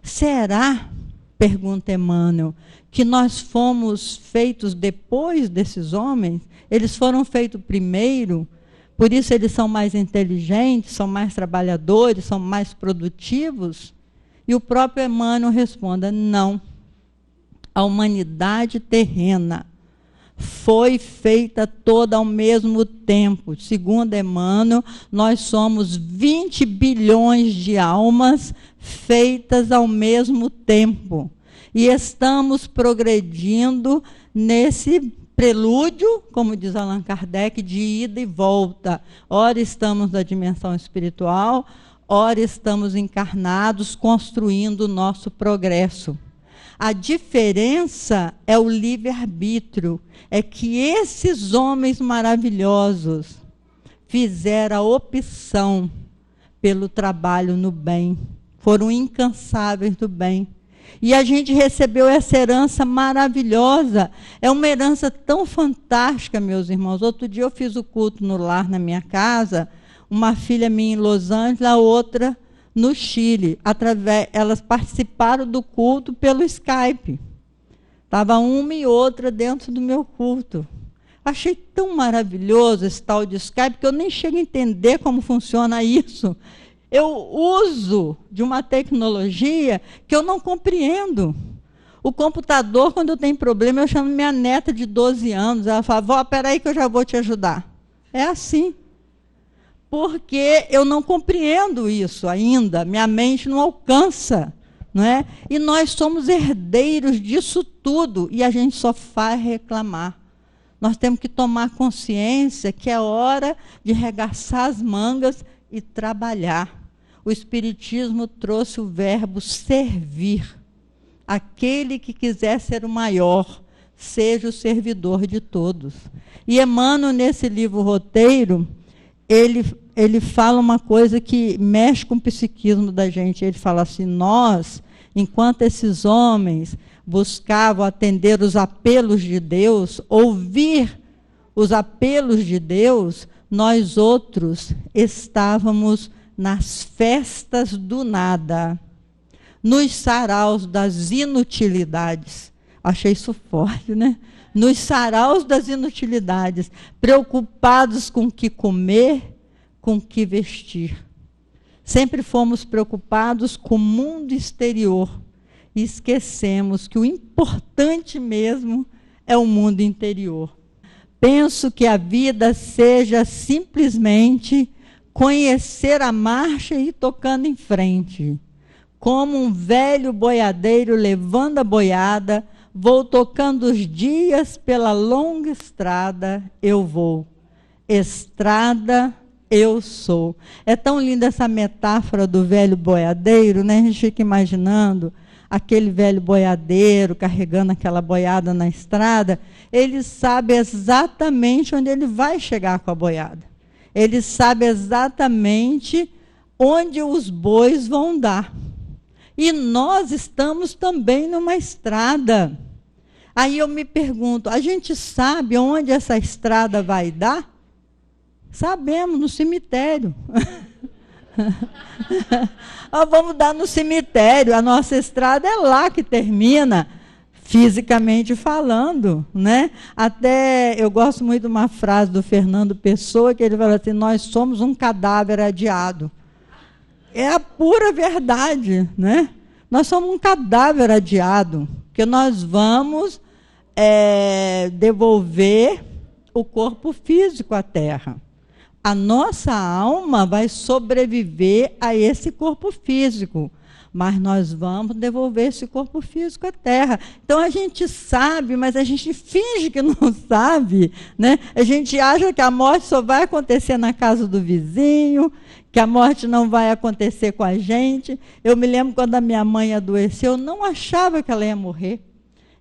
Será, pergunta Emmanuel, que nós fomos feitos depois desses homens? Eles foram feitos primeiro? Por isso eles são mais inteligentes, são mais trabalhadores, são mais produtivos? E o próprio Emmanuel responde, não. A humanidade terrena foi feita toda ao mesmo tempo. Segundo Emmanuel, nós somos 20 bilhões de almas feitas ao mesmo tempo. E estamos progredindo nesse prelúdio, como diz Allan Kardec, de ida e volta. Ora estamos na dimensão espiritual, ora estamos encarnados, construindo o nosso progresso. A diferença é o livre-arbítrio, é que esses homens maravilhosos fizeram a opção pelo trabalho no bem, foram incansáveis do bem. E a gente recebeu essa herança maravilhosa. É uma herança tão fantástica, meus irmãos. Outro dia eu fiz o culto no lar na minha casa, uma filha minha em Los Angeles, a outra no Chile. Elas participaram do culto pelo Skype. Estava uma e outra dentro do meu culto. Achei tão maravilhoso esse tal de Skype que eu nem chego a entender como funciona isso. Eu uso de uma tecnologia que eu não compreendo. O computador, quando eu tenho problema, eu chamo minha neta de 12 anos. Ela fala, vó, espera aí que eu já vou te ajudar. É assim. Porque eu não compreendo isso ainda. Minha mente não alcança. Não é? E nós somos herdeiros disso tudo. E a gente só faz reclamar. Nós temos que tomar consciência que é hora de regaçar as mangas e trabalhar. O Espiritismo trouxe o verbo servir. Aquele que quiser ser o maior, seja o servidor de todos. E Emmanuel, nesse livro Roteiro, ele fala uma coisa que mexe com o psiquismo da gente. Ele fala assim, nós, enquanto esses homens buscavam atender os apelos de Deus, ouvir os apelos de Deus, nós outros estávamos nas festas do nada, nos saraus das inutilidades. Achei isso forte, né? Nos saraus das inutilidades, preocupados com o que comer, com o que vestir. Sempre fomos preocupados com o mundo exterior e esquecemos que o importante mesmo é o mundo interior. Penso que a vida seja simplesmente conhecer a marcha e ir tocando em frente. Como um velho boiadeiro levando a boiada, vou tocando os dias pela longa estrada, eu vou. Estrada eu sou. É tão linda essa metáfora do velho boiadeiro, né? A gente fica imaginando aquele velho boiadeiro carregando aquela boiada na estrada, ele sabe exatamente onde ele vai chegar com a boiada. Ele sabe exatamente onde os bois vão dar. E nós estamos também numa estrada. Aí eu me pergunto, a gente sabe onde essa estrada vai dar? Sabemos, no cemitério. Nós vamos dar no cemitério, a nossa estrada é lá que termina, fisicamente falando, né? Até eu gosto muito de uma frase do Fernando Pessoa, que ele fala assim, nós somos um cadáver adiado. É a pura verdade, né? Nós somos um cadáver adiado, que nós vamos devolver o corpo físico à terra. A nossa alma vai sobreviver a esse corpo físico, mas nós vamos devolver esse corpo físico à terra. Então a gente sabe, mas a gente finge que não sabe, né? A gente acha que a morte só vai acontecer na casa do vizinho, que a morte não vai acontecer com a gente. Eu me lembro quando a minha mãe adoeceu, eu não achava que ela ia morrer.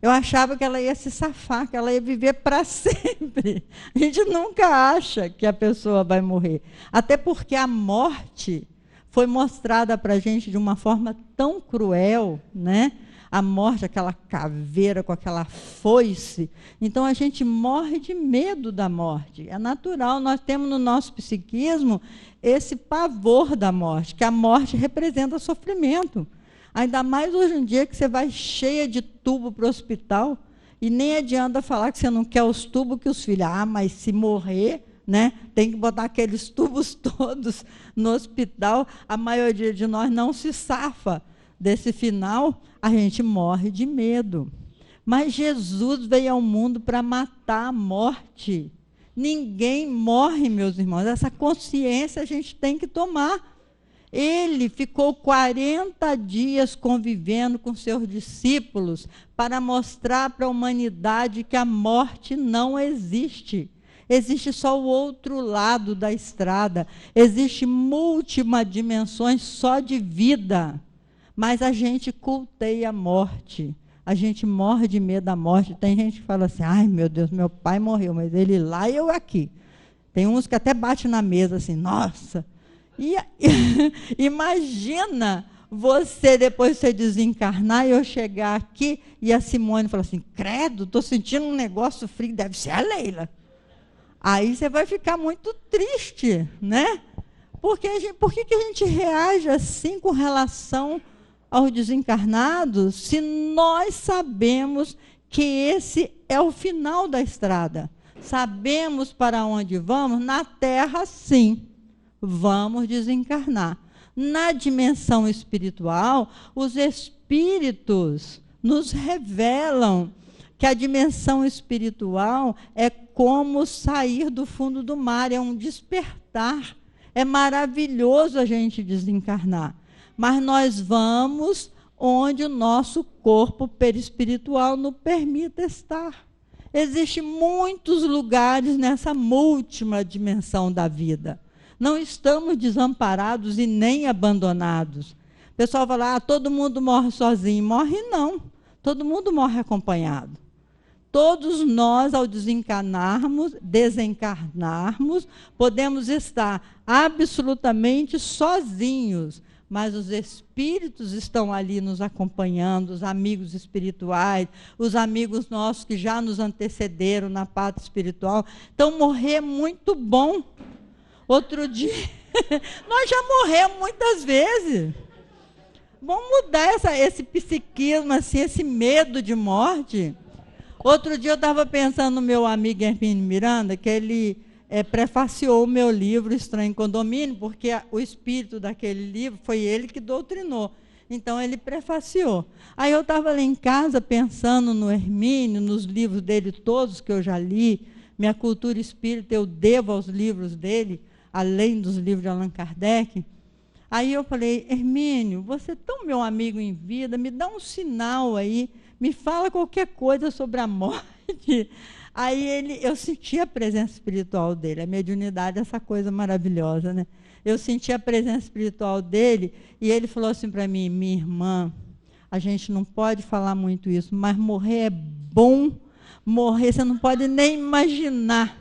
Eu achava que ela ia se safar, que ela ia viver para sempre. A gente nunca acha que a pessoa vai morrer. Até porque a morte foi mostrada para a gente de uma forma tão cruel, né? A morte, aquela caveira com aquela foice. Então, a gente morre de medo da morte. É natural, nós temos no nosso psiquismo esse pavor da morte, que a morte representa sofrimento. Ainda mais hoje em dia que você vai cheia de tubo para o hospital e nem adianta falar que você não quer os tubos que os filhos... mas se morrer, né, tem que botar aqueles tubos todos no hospital. A maioria de nós não se safa desse final, a gente morre de medo. Mas Jesus veio ao mundo para matar a morte. Ninguém morre, meus irmãos. Essa consciência a gente tem que tomar. Ele ficou 40 dias convivendo com seus discípulos para mostrar para a humanidade que a morte não existe. Existe só o outro lado da estrada. Existe múltiplas dimensões só de vida. Mas a gente culteia a morte. A gente morre de medo da morte. Tem gente que fala assim, ai meu Deus, meu pai morreu, mas ele lá e eu aqui. Tem uns que até batem na mesa assim, nossa... Imagina você, depois de você desencarnar, e eu chegar aqui, e a Simone falar assim, credo, estou sentindo um negócio frio, deve ser a Leila. Aí você vai ficar muito triste, né? Por que a gente reage assim com relação aos desencarnados, se nós sabemos que esse é o final da estrada? Sabemos para onde vamos? Na Terra, sim. Vamos desencarnar. Na dimensão espiritual, os espíritos nos revelam que a dimensão espiritual é como sair do fundo do mar, é um despertar. É maravilhoso a gente desencarnar, mas nós vamos onde o nosso corpo perispiritual nos permite estar. Existem muitos lugares nessa múltipla dimensão da vida. Não estamos desamparados e nem abandonados. O pessoal fala, todo mundo morre sozinho. Morre não. Todo mundo morre acompanhado. Todos nós, ao desencarnarmos, podemos estar absolutamente sozinhos, mas os espíritos estão ali nos acompanhando, os amigos espirituais, os amigos nossos que já nos antecederam na parte espiritual. Então, morrer é muito bom. Outro dia, nós já morremos muitas vezes. Vamos mudar esse psiquismo, assim, esse medo de morte. Outro dia eu estava pensando no meu amigo Hermínio Miranda, que ele prefaciou o meu livro Estranho Condomínio, porque o espírito daquele livro foi ele que doutrinou. Então, ele prefaciou. Aí eu estava lá em casa pensando no Hermínio, nos livros dele todos que eu já li. Minha cultura espírita eu devo aos livros dele, além dos livros de Allan Kardec. Aí eu falei, Hermínio, você é tão meu amigo em vida, me dá um sinal aí, me fala qualquer coisa sobre a morte. Aí eu senti a presença espiritual dele, a mediunidade é essa coisa maravilhosa, né? Eu senti a presença espiritual dele e ele falou assim para mim, minha irmã, A gente não pode falar muito isso, mas morrer é bom. Morrer, você não pode nem imaginar.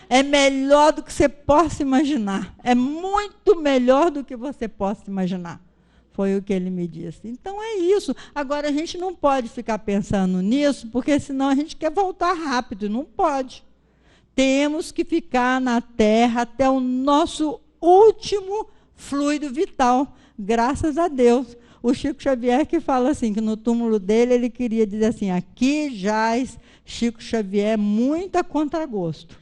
É melhor do que você possa imaginar. É muito melhor do que você possa imaginar. Foi o que ele me disse. Então é isso. Agora a gente não pode ficar pensando nisso, porque senão a gente quer voltar rápido. Não pode. Temos que ficar na terra até o nosso último fluido vital. Graças a Deus. O Chico Xavier que fala assim, que no túmulo dele ele queria dizer assim, aqui jaz Chico Xavier muito a contragosto.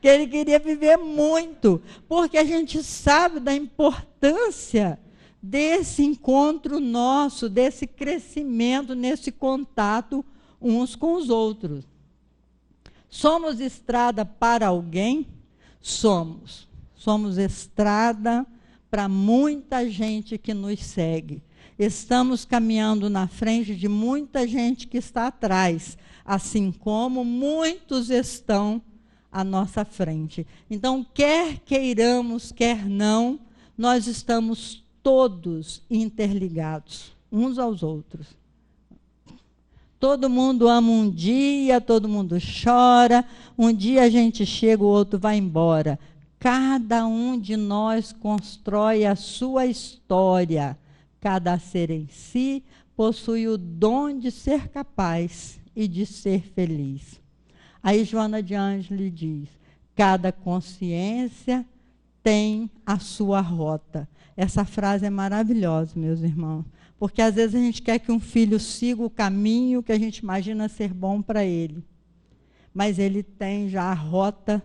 Que ele queria viver muito, porque a gente sabe da importância desse encontro nosso, desse crescimento, nesse contato uns com os outros. Somos estrada para alguém? Somos. Somos estrada para muita gente que nos segue. Estamos caminhando na frente de muita gente que está atrás, assim como muitos estão à nossa frente. Então, quer queiramos, quer não, nós estamos todos interligados, uns aos outros. Todo mundo ama um dia, todo mundo chora, um dia a gente chega, o outro vai embora. Cada um de nós constrói a sua história. Cada ser em si possui o dom de ser capaz e de ser feliz. Aí Joana de Ângeles diz, cada consciência tem a sua rota. Essa frase é maravilhosa, meus irmãos, porque às vezes a gente quer que um filho siga o caminho que a gente imagina ser bom para ele, mas ele tem já a rota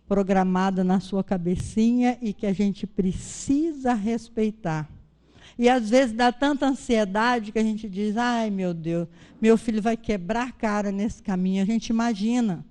programada na sua cabecinha e que a gente precisa respeitar. E às vezes dá tanta ansiedade que a gente diz, ai meu Deus, meu filho vai quebrar a cara nesse caminho. A gente imagina,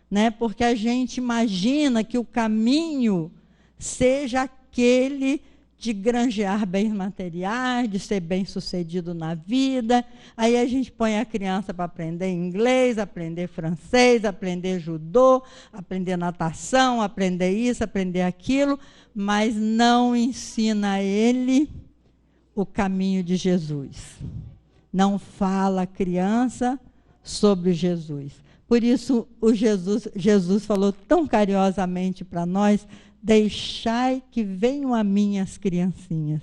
né? Porque a gente imagina que o caminho seja aquele de granjear bens materiais, de ser bem-sucedido na vida. Aí a gente põe a criança para aprender inglês, aprender francês, aprender judô, aprender natação, aprender isso, aprender aquilo, mas não ensina a ele o caminho de Jesus. Não fala a criança sobre Jesus. Por isso, Jesus falou tão carinhosamente para nós, deixai que venham a mim as criancinhas.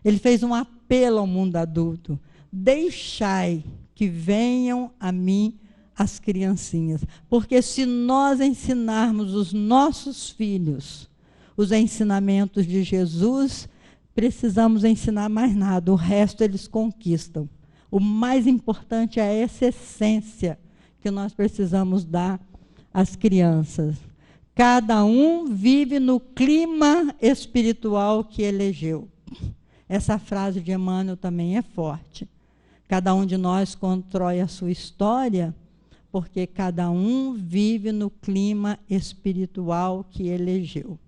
Ele fez um apelo ao mundo adulto. Deixai que venham a mim as criancinhas. Porque se nós ensinarmos os nossos filhos os ensinamentos de Jesus, precisamos ensinar mais nada, o resto eles conquistam. O mais importante é essa essência que nós precisamos dar às crianças. Cada um vive no clima espiritual que elegeu. Essa frase de Emmanuel também é forte. Cada um de nós constrói a sua história, porque cada um vive no clima espiritual que elegeu.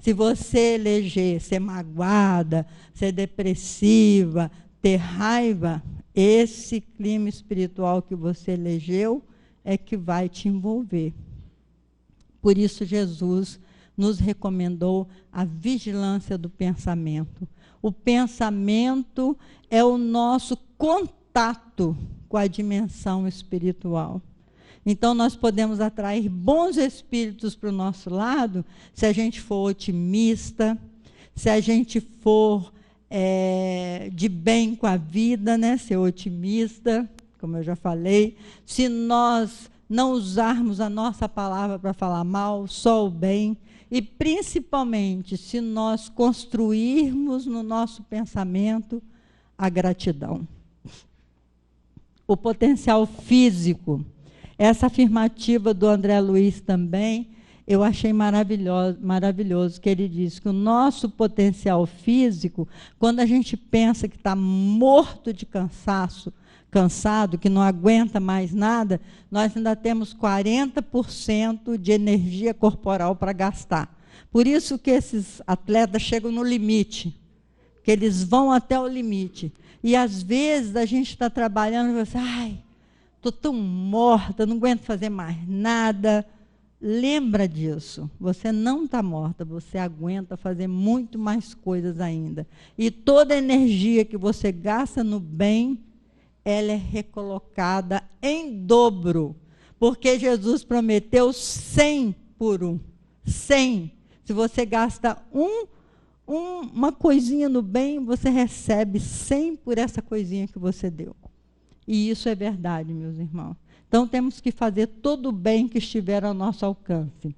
Se você eleger ser magoada, ser depressiva, ter raiva, esse clima espiritual que você elegeu é que vai te envolver. Por isso Jesus nos recomendou a vigilância do pensamento. O pensamento é o nosso contato com a dimensão espiritual. Então, nós podemos atrair bons espíritos para o nosso lado se a gente for otimista, se a gente for de bem com a vida, né? Ser otimista, como eu já falei. Se nós não usarmos a nossa palavra para falar mal, só o bem. E, principalmente, se nós construirmos no nosso pensamento a gratidão. O potencial físico. Essa afirmativa do André Luiz também, eu achei maravilhoso, que ele diz que o nosso potencial físico, quando a gente pensa que está morto de cansado, que não aguenta mais nada, nós ainda temos 40% de energia corporal para gastar. Por isso que esses atletas chegam no limite, que eles vão até o limite. E, às vezes, a gente está trabalhando e você, estou tão morta, não aguento fazer mais nada. lembra disso. Você não está morta, você aguenta fazer muito mais coisas ainda. E toda a energia que você gasta no bem, ela é recolocada em dobro. Porque Jesus prometeu 100 por 1. 100. Se você gasta uma coisinha no bem, você recebe 100 por essa coisinha que você deu. E isso é verdade, meus irmãos. Então, temos que fazer todo o bem que estiver ao nosso alcance.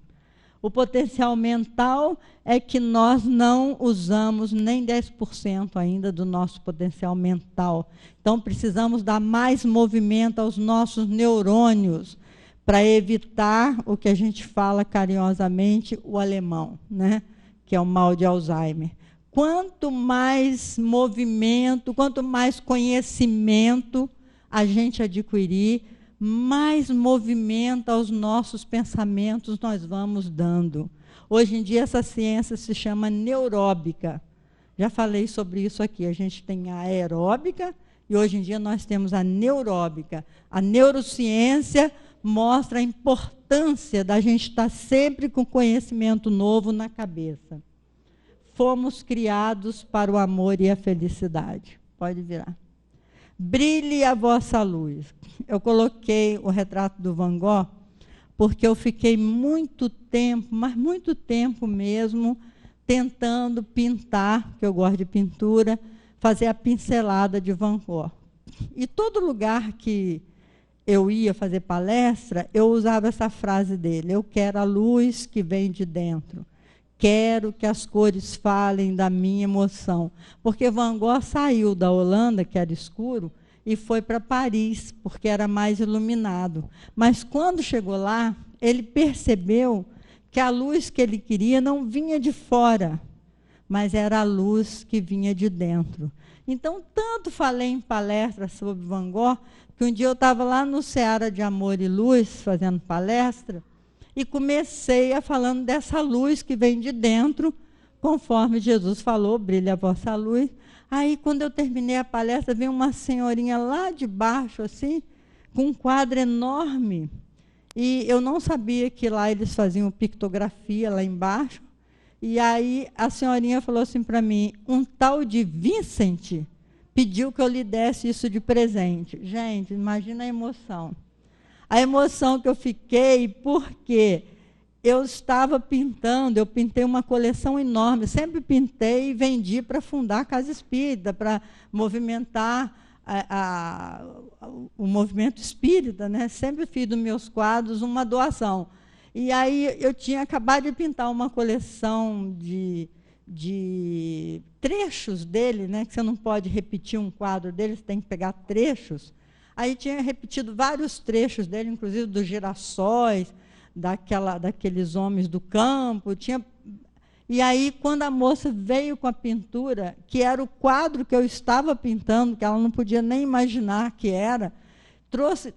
O potencial mental é que nós não usamos nem 10% ainda do nosso potencial mental. Então, precisamos dar mais movimento aos nossos neurônios para evitar o que a gente fala carinhosamente, o alemão, né? Que é o mal de Alzheimer. Quanto mais movimento, quanto mais conhecimento a gente adquirir, mais movimento aos nossos pensamentos nós vamos dando. Hoje em dia, essa ciência se chama neuróbica. Já falei sobre isso aqui. A gente tem a aeróbica e hoje em dia nós temos a neuróbica. A neurociência mostra a importância da gente estar sempre com conhecimento novo na cabeça. Fomos criados para o amor e a felicidade. Pode virar. Brilhe a vossa luz. Eu coloquei o retrato do Van Gogh porque eu fiquei muito tempo, mas muito tempo mesmo, tentando pintar, que eu gosto de pintura, fazer a pincelada de Van Gogh. E todo lugar que eu ia fazer palestra, eu usava essa frase dele: eu quero a luz que vem de dentro. Quero que as cores falem da minha emoção. Porque Van Gogh saiu da Holanda, que era escuro, e foi para Paris, porque era mais iluminado. Mas quando chegou lá, ele percebeu que a luz que ele queria não vinha de fora, mas era a luz que vinha de dentro. Então, tanto falei em palestras sobre Van Gogh, que um dia eu estava lá no Seara de Amor e Luz, fazendo palestra, e comecei a falando dessa luz que vem de dentro, conforme Jesus falou, brilha a vossa luz. Aí, quando eu terminei a palestra, veio uma senhorinha lá de baixo, assim, com um quadro enorme. E eu não sabia que lá eles faziam pictografia, lá embaixo. E aí a senhorinha falou assim para mim: um tal de Vincent pediu que eu lhe desse isso de presente. Gente, imagina a emoção. A emoção que eu fiquei, porque eu estava pintando, eu pintei uma coleção enorme, sempre pintei e vendi para fundar a Casa Espírita, para movimentar o movimento espírita, né? Sempre fiz dos meus quadros uma doação. E aí eu tinha acabado de pintar uma coleção de trechos dele, né? Que você não pode repetir um quadro dele, você tem que pegar trechos. Aí tinha repetido vários trechos dele, inclusive dos girassóis, daqueles homens do campo. E aí, quando a moça veio com a pintura, que era o quadro que eu estava pintando, que ela não podia nem imaginar que era, trouxe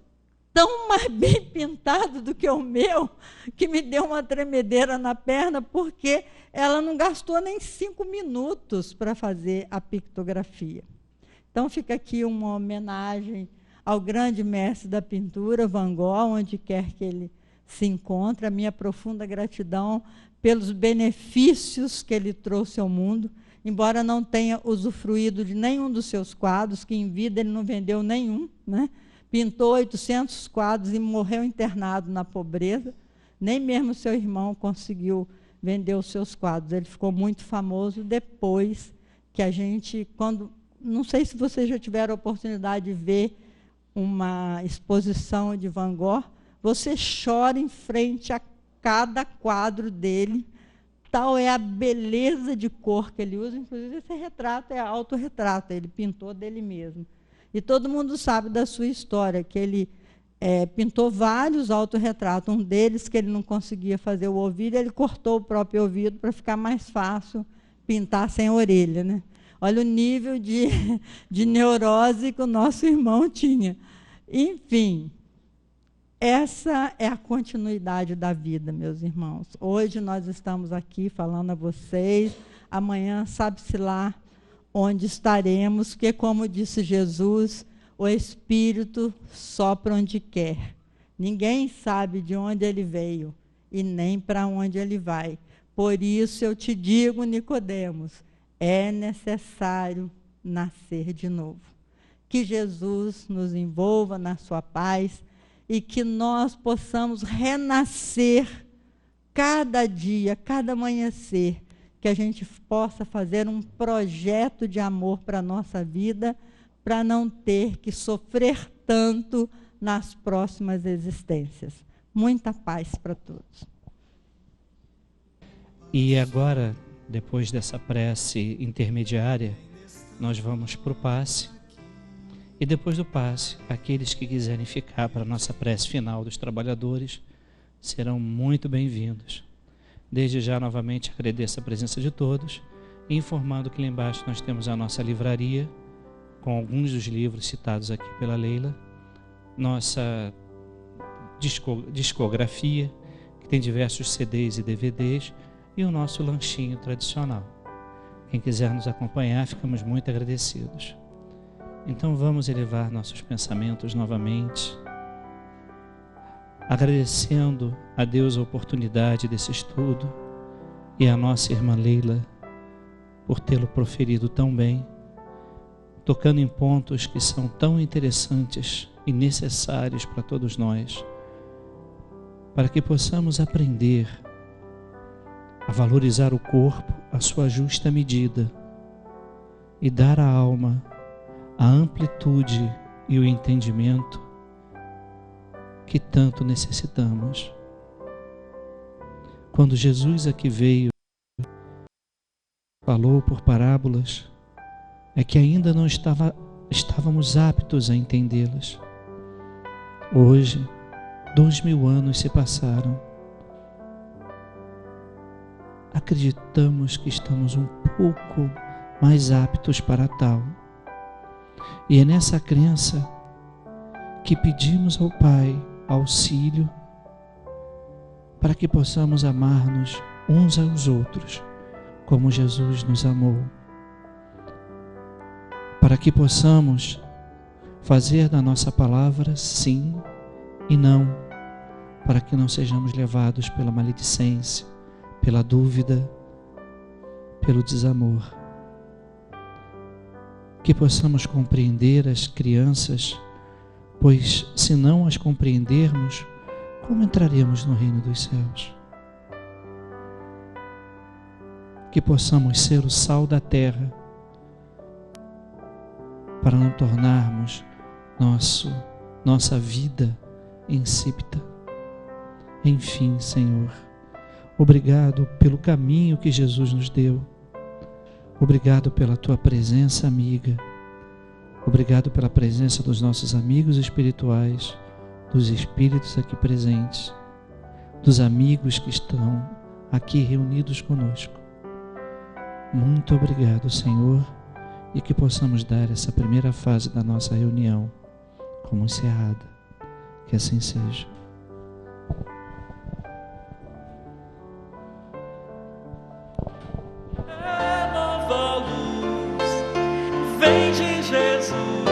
tão mais bem pintado do que o meu, que me deu uma tremedeira na perna, porque ela não gastou nem 5 minutos para fazer a pictografia. Então, fica aqui uma homenagem ao grande mestre da pintura, Van Gogh, onde quer que ele se encontre, a minha profunda gratidão pelos benefícios que ele trouxe ao mundo, embora não tenha usufruído de nenhum dos seus quadros, que em vida ele não vendeu nenhum, né? Pintou 800 quadros e morreu internado na pobreza, nem mesmo seu irmão conseguiu vender os seus quadros. Ele ficou muito famoso depois que a gente, não sei se vocês já tiveram a oportunidade de ver uma exposição de Van Gogh, você chora em frente a cada quadro dele, tal é a beleza de cor que ele usa. Inclusive, esse retrato é autorretrato, ele pintou dele mesmo. E todo mundo sabe da sua história, que ele pintou vários autorretratos, um deles que ele não conseguia fazer o ouvido, ele cortou o próprio ouvido para ficar mais fácil pintar sem orelha, né? Olha o nível de neurose que o nosso irmão tinha. Enfim, essa é a continuidade da vida, meus irmãos. Hoje nós estamos aqui falando a vocês, amanhã sabe-se lá onde estaremos, porque, como disse Jesus, o Espírito sopra onde quer. Ninguém sabe de onde ele veio e nem para onde ele vai. Por isso eu te digo, Nicodemos, é necessário nascer de novo. Que Jesus nos envolva na sua paz e que nós possamos renascer cada dia, cada amanhecer, que a gente possa fazer um projeto de amor para a nossa vida, para não ter que sofrer tanto nas próximas existências. Muita paz para todos. E agora, depois dessa prece intermediária, nós vamos para o passe. E depois do passe, aqueles que quiserem ficar para a nossa prece final dos trabalhadores serão muito bem-vindos. Desde já, novamente, agradeço a presença de todos, informando que lá embaixo nós temos a nossa livraria, com alguns dos livros citados aqui pela Leila, nossa discografia, que tem diversos CDs e DVDs, e o nosso lanchinho tradicional. Quem quiser nos acompanhar, ficamos muito agradecidos. Então vamos elevar nossos pensamentos novamente, agradecendo a Deus a oportunidade desse estudo e a nossa irmã Leila por tê-lo proferido tão bem, tocando em pontos que são tão interessantes e necessários para todos nós, para que possamos aprender a valorizar o corpo à sua justa medida e dar à alma a amplitude e o entendimento que tanto necessitamos. Quando Jesus aqui veio, falou por parábolas, é que ainda não estávamos aptos a entendê-las. Hoje, 2000 anos se passaram. Acreditamos que estamos um pouco mais aptos para tal. E é nessa crença que pedimos ao Pai auxílio para que possamos amar-nos uns aos outros, como Jesus nos amou. Para que possamos fazer da nossa palavra sim e não, para que não sejamos levados pela maledicência, pela dúvida, pelo desamor. Que possamos compreender as crianças, pois se não as compreendermos, como entraremos no reino dos céus? Que possamos ser o sal da terra, para não tornarmos nossa vida insípida. Enfim, Senhor, obrigado pelo caminho que Jesus nos deu. Obrigado pela tua presença amiga. Obrigado pela presença dos nossos amigos espirituais, dos espíritos aqui presentes, dos amigos que estão aqui reunidos conosco. Muito obrigado, Senhor, e que possamos dar essa primeira fase da nossa reunião como encerrada. Que assim seja. É nova luz, vem de Jesus.